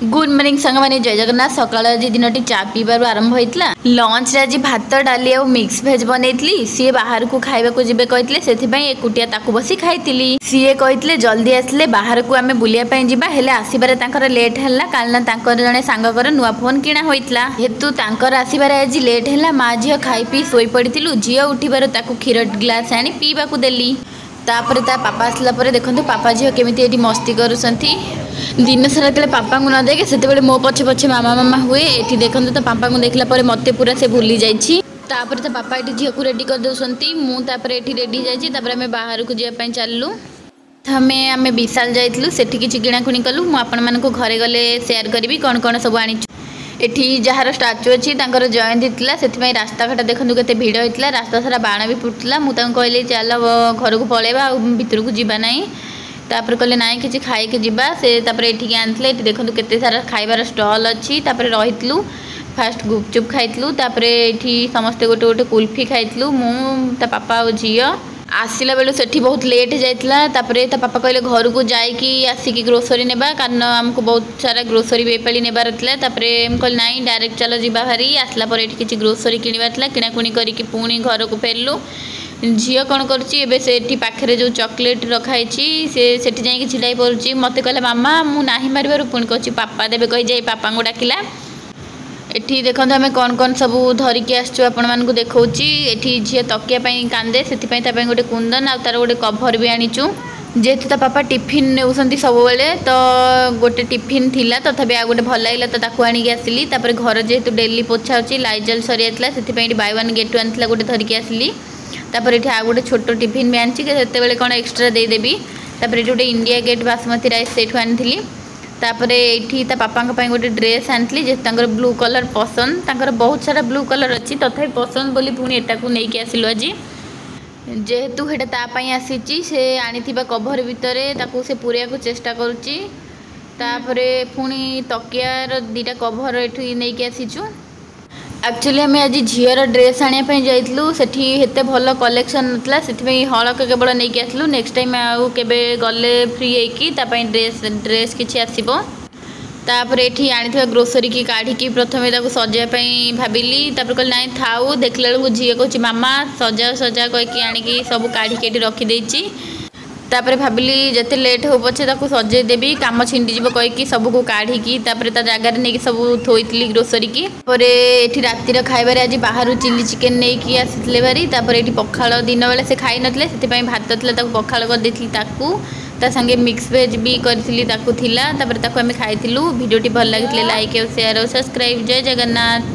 Good morning संग माने जय जगन्नाथ। सकाळ आज दिन चा पीबार आरंभ होता। लंच आज भात डाली और मिक्स भेज बनई सी बाहर को खाइबा जीवे कहते से एकुटिया ताकू बसी खाई सी कहते जल्दी आसले बाहर को आम बुलाया जावा हेले आसबार लेट है कारण जड़े सांगर नुआ फोन किणा होता हेतु आसबार आज लेट है। माँ झील खाई पी शोई पड़ू झील उठिबार क्षीर ग्लास आनी पीवा देली। तापर ता पापा आसला देखो पापा झील केमी मस्ती करुँच दिन सारा जो पापा को न देखे से मो पछे पछे मामा मामा हुए ये देखो तो पापा को देखला मत पूरा से भूली जाइए। तापर तो पापा ये झील को रेडी कर दौरान मुझे रेडी जाइए आम बाहर को जावाई चलू। आम विशाल जाइलु से किसी किणाकुणी कलु मुझे घरे गले सेयार करी कौन कौन सब आनी एठी जार स्टाच्यू अच्छी जयंती थी से रास्ता घाट देखो के भिड़ होता रास्ता सारा बाण भी फुटला मुझे कहली चल घर को पलैबा भितर को जीवा ना तापर कहले ना कि खाई के जीवा से ये आनी देखो केते सारा खाइबार स्टॉल अच्छी रहीलु फास्ट गुपचुप खाइलु ये समस्ते गोटे गोटे कुल्फी खाइलु मु पापा और झी आसला बेलू से बहुत लेट जाता पापा कहले घर को जाइकी आसिकी ग्रोसरी नेबा कारण आमको बहुत सारा ग्रोसरी बेपाली नेबार था कहले ना डायरेक्ट चलो जीवा भारी आसला किसी ग्रोसरी किणवार किणाकुणी करके पुणी घर को फेरलु। झील कौन करें पाखे जो चॉकलेट रखाई से छिड़ाई पड़ी मत कहला मामा मु नाही मार पुणी कह पापा देवे कही जाए पापा को डाकिला। एठी देखो आम कौन कौन सब धरिकी आसू देखा ये झील तकिया कांदे से गोटे कुंदन आ तार गोटे कभर भी आनीचु जेहेतु ता पापा टिफिन नेउछंती सब बेले तो गोटे टिफिन थिला तथापि आ गोटे भल लागला तो ताकू आनिक आसिली। तापर घर जेहेतु डेली पोछा होची लाइजल सरी आतला से बाय वन गेट वन थिला गोटे धरिकी आसिली। तापर ये आ गोटे छोट टिफिन भी आनी से कौन एक्सट्रा देदेवी। तापर ये गोटे इंडिया गेट बासमती राइस से आनी तापर ये पापा गोटे ड्रेस आनी जे ब्लू कलर पसंद बहुत सारा ब्लू कलर अच्छी तथापि पसंद बोली पुणी एटा को लेकिन आसिलु आज जेहेतु हेटा तापाई आसी से आनी कभर भितर ताकू से पूरा को चेष्टा करुच्ची। तापरे पुणी तकियार दीटा कभर ये नहीं आसीचु। एक्चुअली आम आज झीर ड्रेस आने जाइलु से भल कलेक्शन नाला से हलक केवल नहीं आसलु नेक्स्ट टाइम आउ केबे गले फ्री होगी ड्रेस किसी आसब। तापर ये आनी ग्रोसरी की काढ़ी प्रथम सजाई भाविली कहली ना थाऊ देखला बेलू झील कह मामा सजा सजा कहीकि आणिकी सब काढ़ी रखीदे तापर भाविली जिते लेट हो पछे ताकू सजेदेवी काम छिंडीज कहीकि सबको काढ़ी जगार नहीं सब थोड़ी ग्रोसरी की ये रातिर खाइबार आज बाहर चिली चिकेन नहीं आसी भारी तापर ये पखाड़ दिन बेले से खाई नथिले से भात था पखाड़ करदेली ता संगे मिक्स वेज भी करी ताकू थिला तापर ताकू आम खाइलु। वीडियोटी भल लगी लाइक और शेयर और सब्सक्राइब। जय जगन्नाथ।